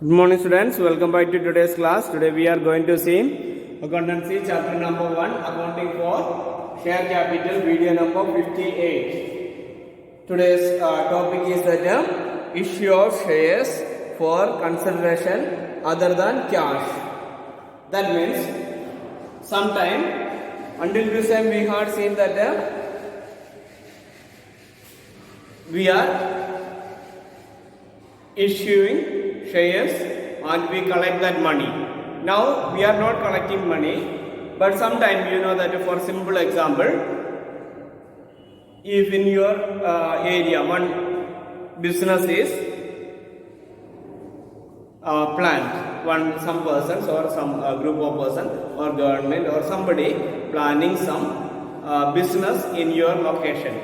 Good morning students, welcome back to today's class. Today we are going to see accountancy chapter number 1, accounting for share capital, video number 58. Today's topic is the issue of shares for consideration other than cash. That means sometime until this time we had seen that we are issuing shares and we collect that money. Now we are not collecting money, but sometime that for simple example, if in your area one business is planned, some persons or some group of person or government or somebody planning some business in your location.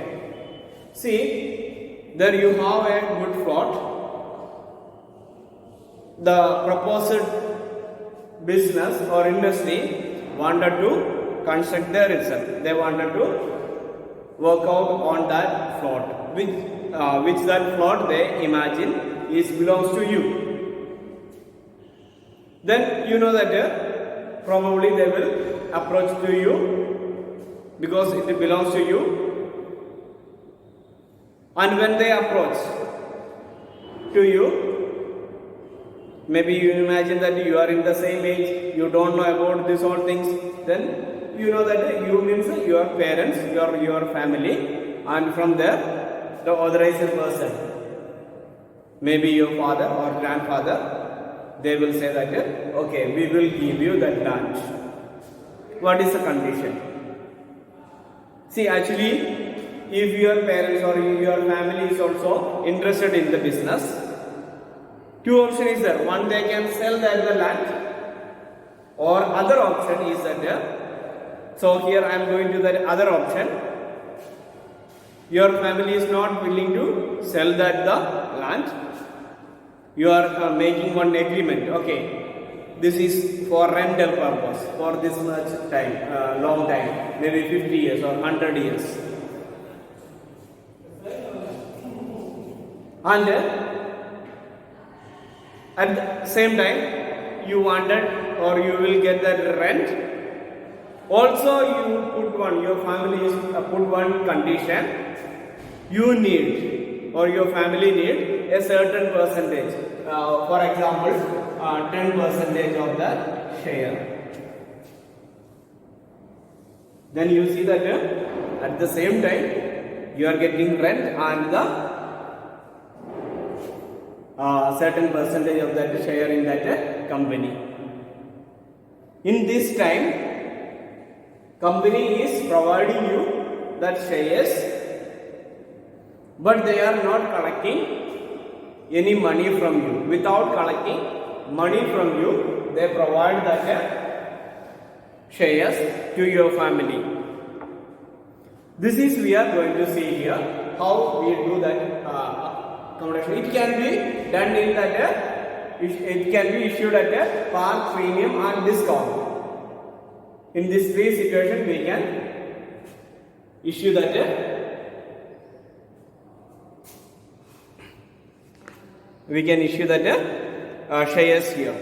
See, there you have a good plot. The proposed business or industry wanted to construct there itself. They wanted to work out on that plot, which that plot they imagine belongs to you. Then that probably they will approach to you because it belongs to you. And when they approach to you, maybe you imagine that you are in the same age, you don't know about these all things, then you know that you means your parents, your family, and from there the authorized person, maybe your father or grandfather, they will say that okay, we will give you that land. What is the condition? See, actually, if your parents or your family is also interested in the business, two options is there. One, they can sell the land, or other option is that so here I am going to the other option. Your family is not willing to sell the land. You are making one agreement. Okay, this is for rental purpose for this much time, long time, maybe 50 years or 100 years, and at the same time, you wanted or you will get that rent. Also, you put one, your family is put one condition. You need or your family need a certain percentage. For example, 10% of the share. Then you see that at the same time, you are getting rent and the certain percentage of that share in that company. In this time, company is providing you that shares, but they are not collecting any money from you. Without collecting money from you, they provide that shares to your family. This is we are going to see here how we do that. It can be done in that it can be issued at a par, premium and discount. In this three situation we can issue that shares here.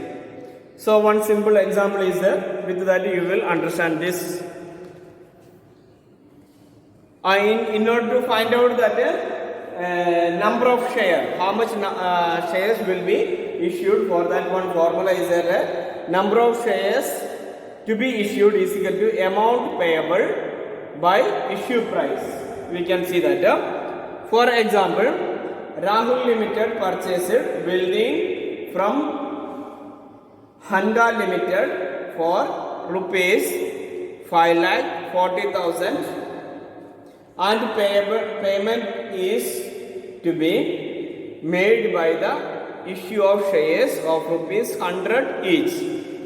So one simple example is there. With that you will understand this. In order to find out that number of shares, how much shares will be issued, for that one formula is there. Number of shares to be issued is equal to amount payable by issue price. We can see that. For example, Rahul Limited purchased building from Honda Limited for rupees 5,40,000. And payment is to be made by the issue of shares of rupees 100 each.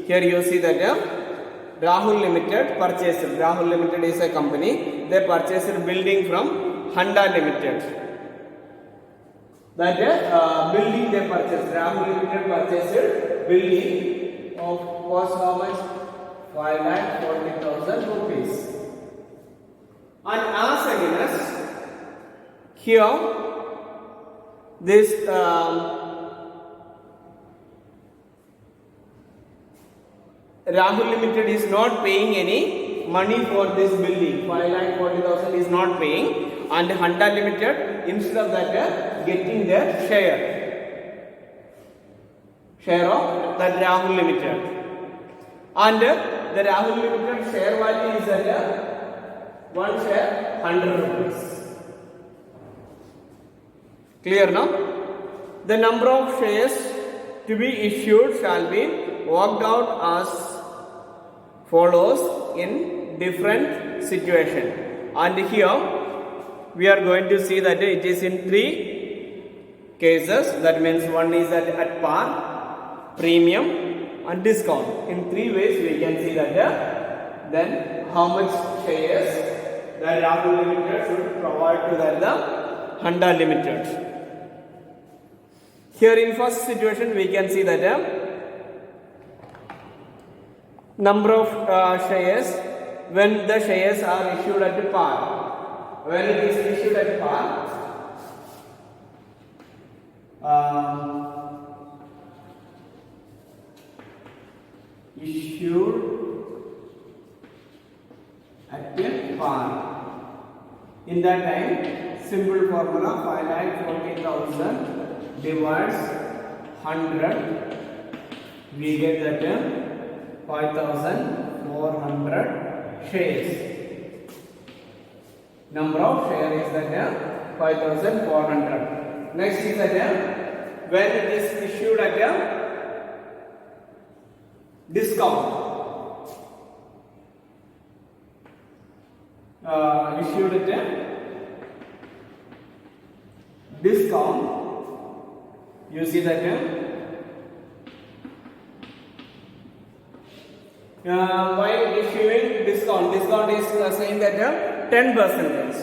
Here you see that Rahul Limited purchased. Rahul Limited is a company. They purchased a building from Honda Limited. That building they purchased. Rahul Limited purchased building of cost how much? 5,40,000 rupees. And as against here this Rahul Limited is not paying any money for this building. 5,40,000 is not paying, and Honda Limited instead of that getting their share of that Rahul Limited, and the Rahul Limited share value is at one share 100 rupees. Clear now? The number of shares to be issued shall be worked out as follows in different situation, and here we are going to see that it is in 3 cases. That means one is at par, premium and discount. In 3 ways we can see that then how much shares that Rahul Limited should provide to the Honda Limited. Here in first situation we can see that number of shares when the shares are issued at par. When it is issued at par, in that time, simple formula 5,40,000 divides 100, we get that 5,400 shares. Number of shares is that 5,400. Next is that when it is issued at discount. Issued at discount, you see that while issuing discount is saying that 10%.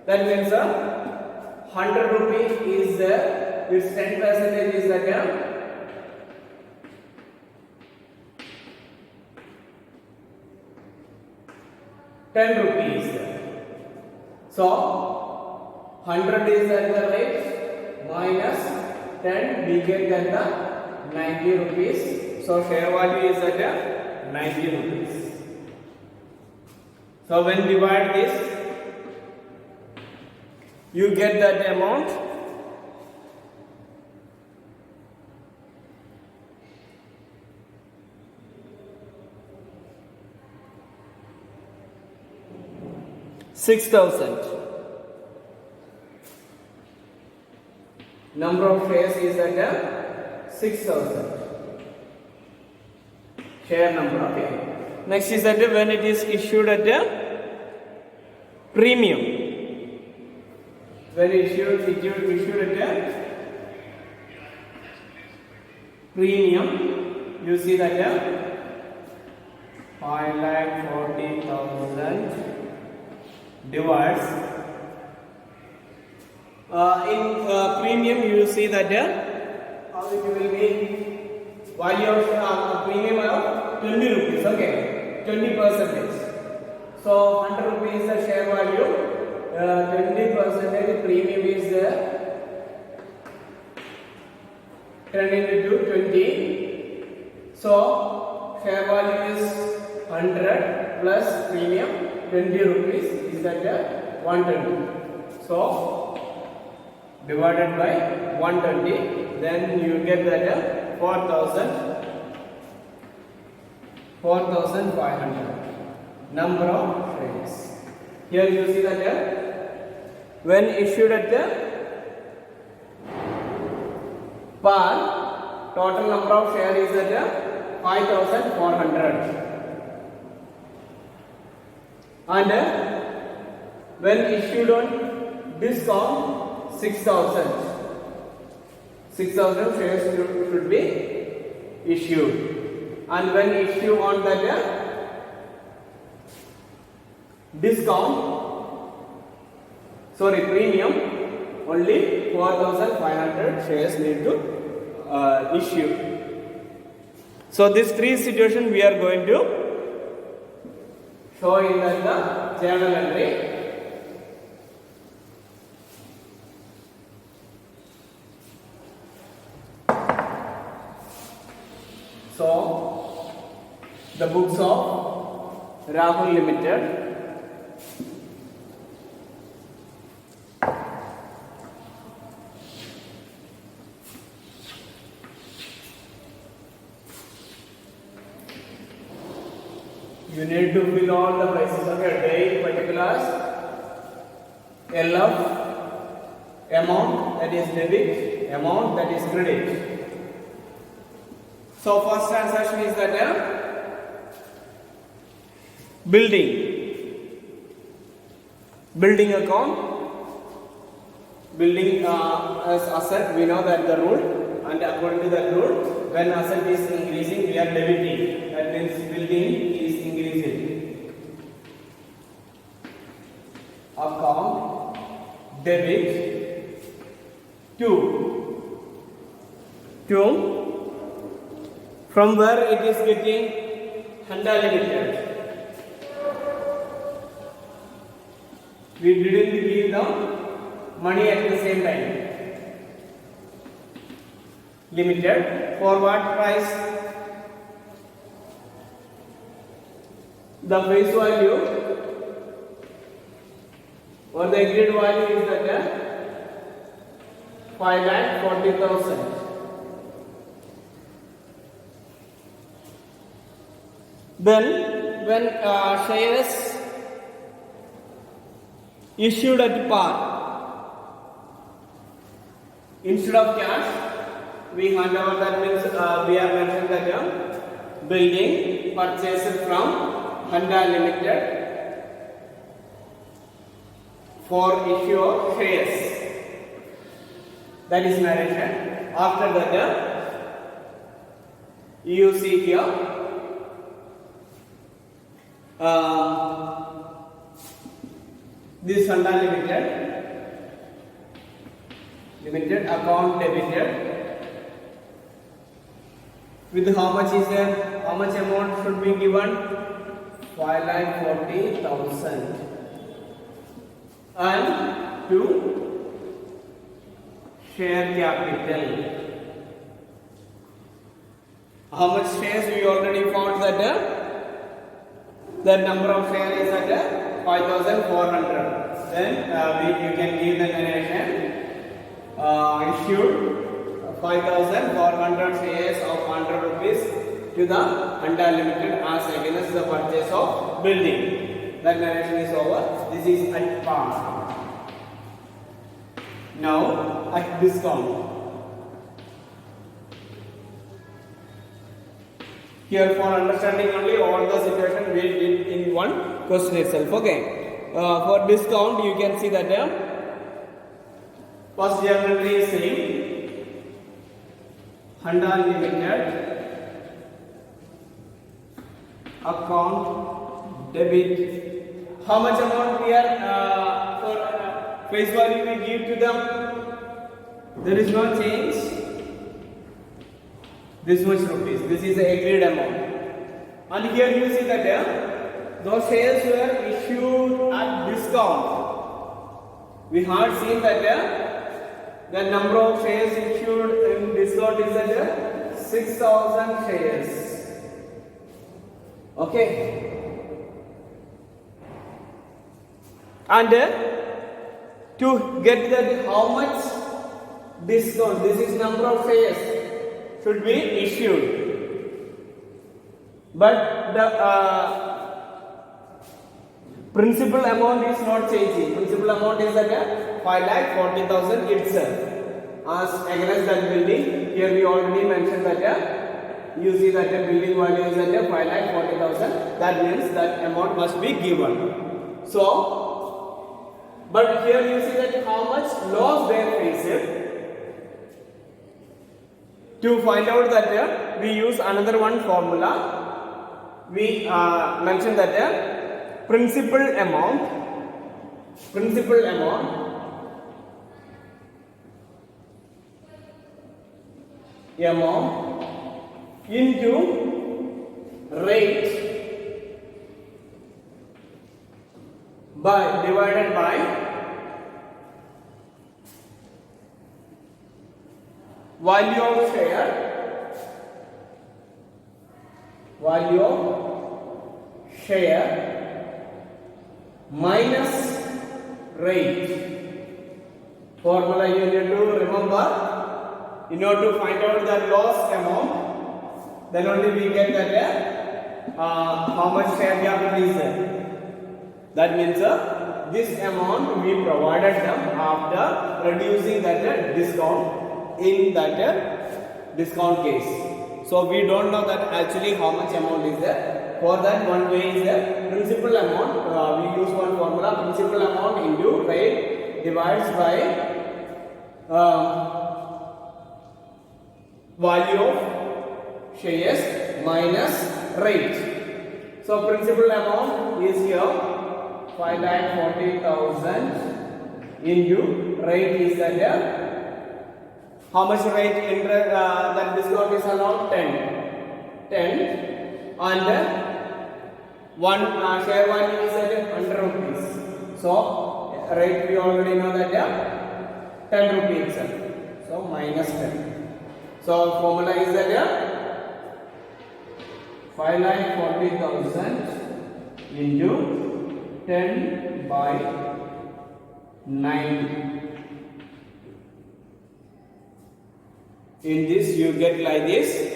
That means 100 rupees is its 10% is that 10 rupees. So 100 is at the rate minus 10, we get that the 90 rupees. So share value is at 90 rupees. So when divide this, you get that amount. $6,000. Number of shares is at 6,000. Share number. Okay. Next is that when it is issued at premium. When issued at premium, you see that 5,40,000 divides in premium, you see that how it will be value of premium of 20 rupees. Okay, 20%. So 100 rupees is the share value. 20% premium is 10 into 20. So share value is 100 plus premium 20 rupees is at 120. So divided by 120, then you get that 4,500 number of shares. Here you see that when issued at par, total number of shares is at 5,400, and when issued on discount 6,000 shares should be issued, and when issued on that premium, only 4,500 shares need to issue. So these 3 situations we are going to show in the journal entry. So the books of Rahul Limited. You need to fill all the places of your date, particulars, LF, amount that is debit, amount that is credit. So first transaction is that building account, building as asset. We know that the rule, and according to that rule, when asset is increasing, we are debiting. That means building is increasing. Account debit to from where it is getting Honda Limited. We didn't give them money at the same time. Limited for what price? The face value or the agreed value is that 5,40,000. Then when shares issued at par, instead of cash, we hand over. That means we have mentioned that building purchased from Honda Limited for issue of shares. That is narration. After that, you see here. This Honda Limited account debited with how much is there? How much amount should be given? 5,40,000 and to share capital. How much shares we already found that the number of shares is at 5,400. Then you can give the narration. Issued 5,400 shares of 100 rupees to the Honda Limited as against the purchase of building. That narration is over. This is at par. Now at discount. Here for understanding only all the situation we did in one question itself. Okay. For discount you can see that first journal entry is saying Honda Limited account debit. How much amount we are for face value we give to them? There is no change. This much rupees. This is the agreed amount. And here you see that those shares were issued at discount. We had seen that the number of shares issued in discount is at 6,000 shares. Okay. And to get that how much discount, this is number of shares should be issued, but the principal amount is not changing. Principal amount is at 5,40,000 itself as against that building. Here we already mentioned that you see that the building value is at 5,40,000. That means that amount must be given. So, but here you see that how much loss they faced. To find out that we use another one formula. We mentioned that principal amount into rate by divided by value of share, value of share minus rate. Formula you need to remember. In order to find out the loss amount, then only we get that how much share capital is there. That means this amount we provided them after reducing that discount in that discount case. So we don't know that actually how much amount is there. For that, one way is the principal amount. We use one formula: principal amount into rate divides by value of shares minus rate. So principal amount is here 5,40,000 into rate is that how much rate that discount is allowed? 10 and one share value is at 100 rupees. So rate we already know that 10 rupees. So minus 10. So formula is that 5,40,000 into 10 by 90. In this you get like this.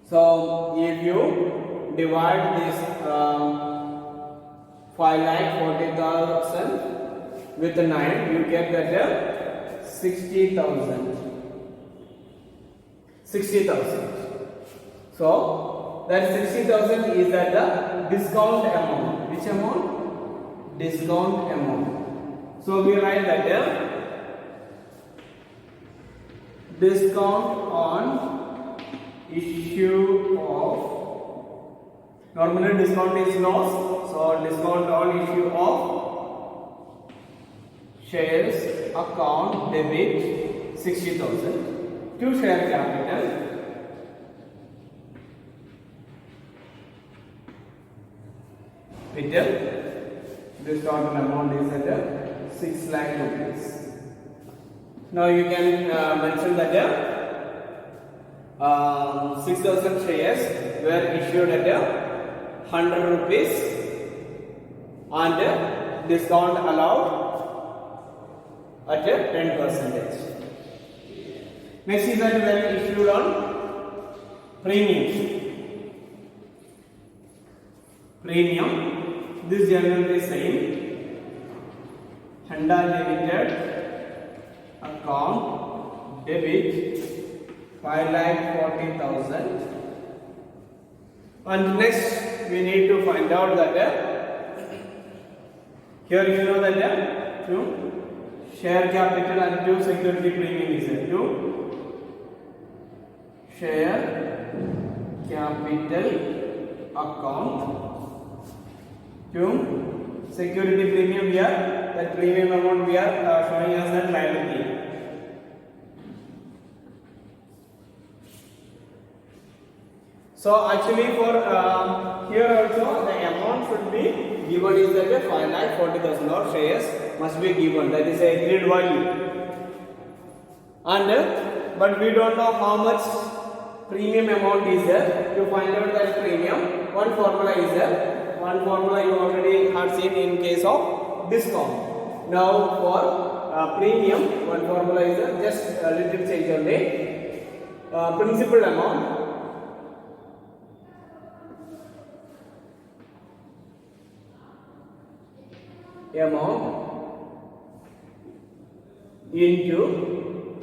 So if you divide this 5,40,000 with 9, you get that 60,000. 60,000. So that 60,000 is that the discount amount. Which amount? Discount amount. So we write that discount on issue of, normally discount is loss, so discount on issue of shares account debit 60,000 to share capital with this total amount is at 6 lakh rupees. Now you can mention that 6,000 shares were issued at 100 rupees and discount allowed at 10%. Next is that were issued on premium. Premium, this generally same. Honda Limited account debit 5,40,000. And next we need to find out that here you know that to share capital and to security premium is to share capital account to security premium here. That premium amount we are showing as a liability. So actually for here also the amount should be given is that 5,40,000 or shares must be given. That is a agreed value. And but we don't know how much premium amount is there. To find out that premium, one formula is there. One formula you already have seen in case of discount. Now for premium, one formula is just a little change only. Principal amount into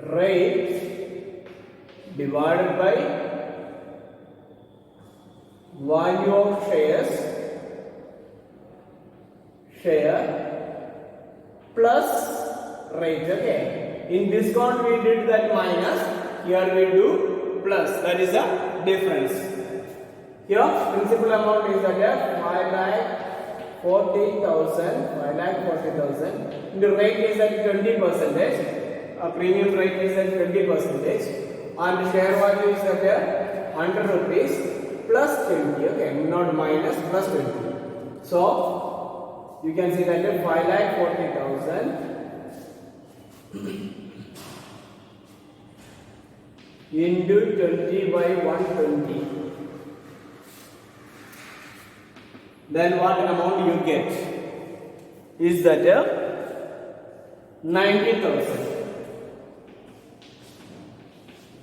rate divided by value of share plus rate. Okay, in discount we did that minus, here we do plus, that is the difference. Here principal amount is at 5,40,000 the rate is at 20%, premium rate is at 20%, and share value is at 100 rupees plus 20, okay, not minus, plus 20. So you can see that 5,40,000 into 20 by 120 then what amount you get is that 90,000.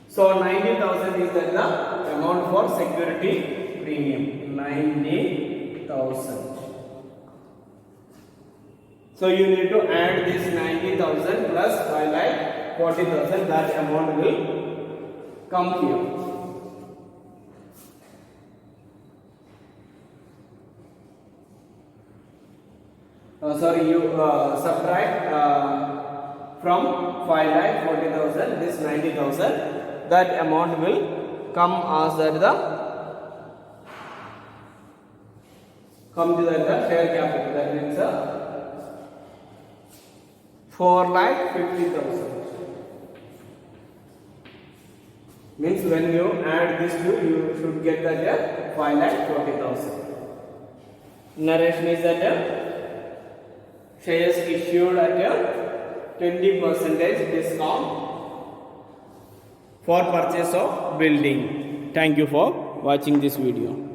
So 90,000 is that the amount for security premium. 90,000. So you need to add this 90,000 plus 5,40,000. That amount will come here. You subtract from 5,40,000 this 90,000. That amount will come as that the share capital. That means 4,50,000. Means when you add these two, you should get that 5,40,000. Narration is that shares issued at a 20% discount for purchase of building. Thank you for watching this video.